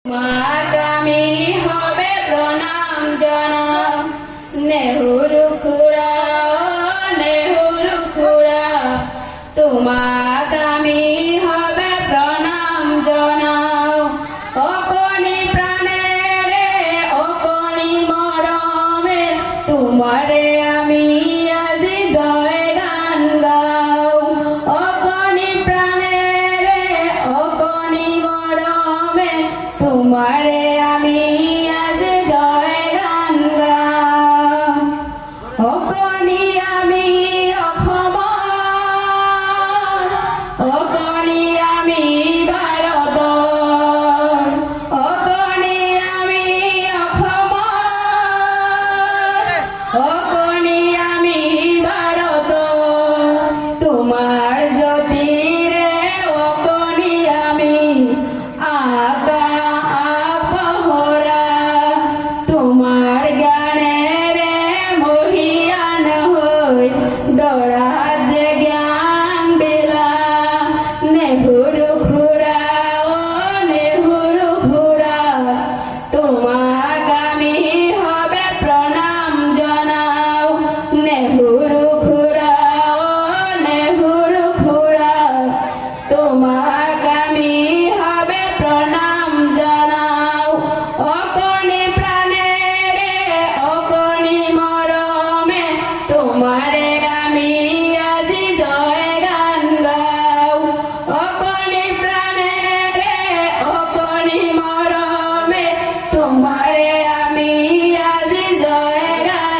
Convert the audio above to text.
মাগামি হবে প্রণাম জানাও নেহুরু খুড়া নেহুরু খুড়া তোমাগামি হবে প্রণাম জানাও অকনি প্রাণে রে অকনি মরমে তোমারে আমি আজি জয় গান গাও অকনি প্রাণে রে অকনি মরমে তোমারে আমি আজ জয় গান গাম অকনি আমি অসমৰ অকনি আমি ভাৰতৰ অকনি আমি অসমৰ অকনি আমি ভাৰতৰ তোমাৰ জ্যোতিৰে অকনি আমি আগা তোমার জ্ঞানেরে মহিয়ান হই দৌড়াত যে জ্ঞান বেলা নেহুরু খুড়া ও নেহুরু খুড়া তোমাক আমি হবে প্রণাম জানাও নেহুরু খুড়া ও নেহুরু খুড়া তোমাক আমি হবে প্রণাম জানাও অকনি প্রাণে রে অকনি মরমে তোমারে আমি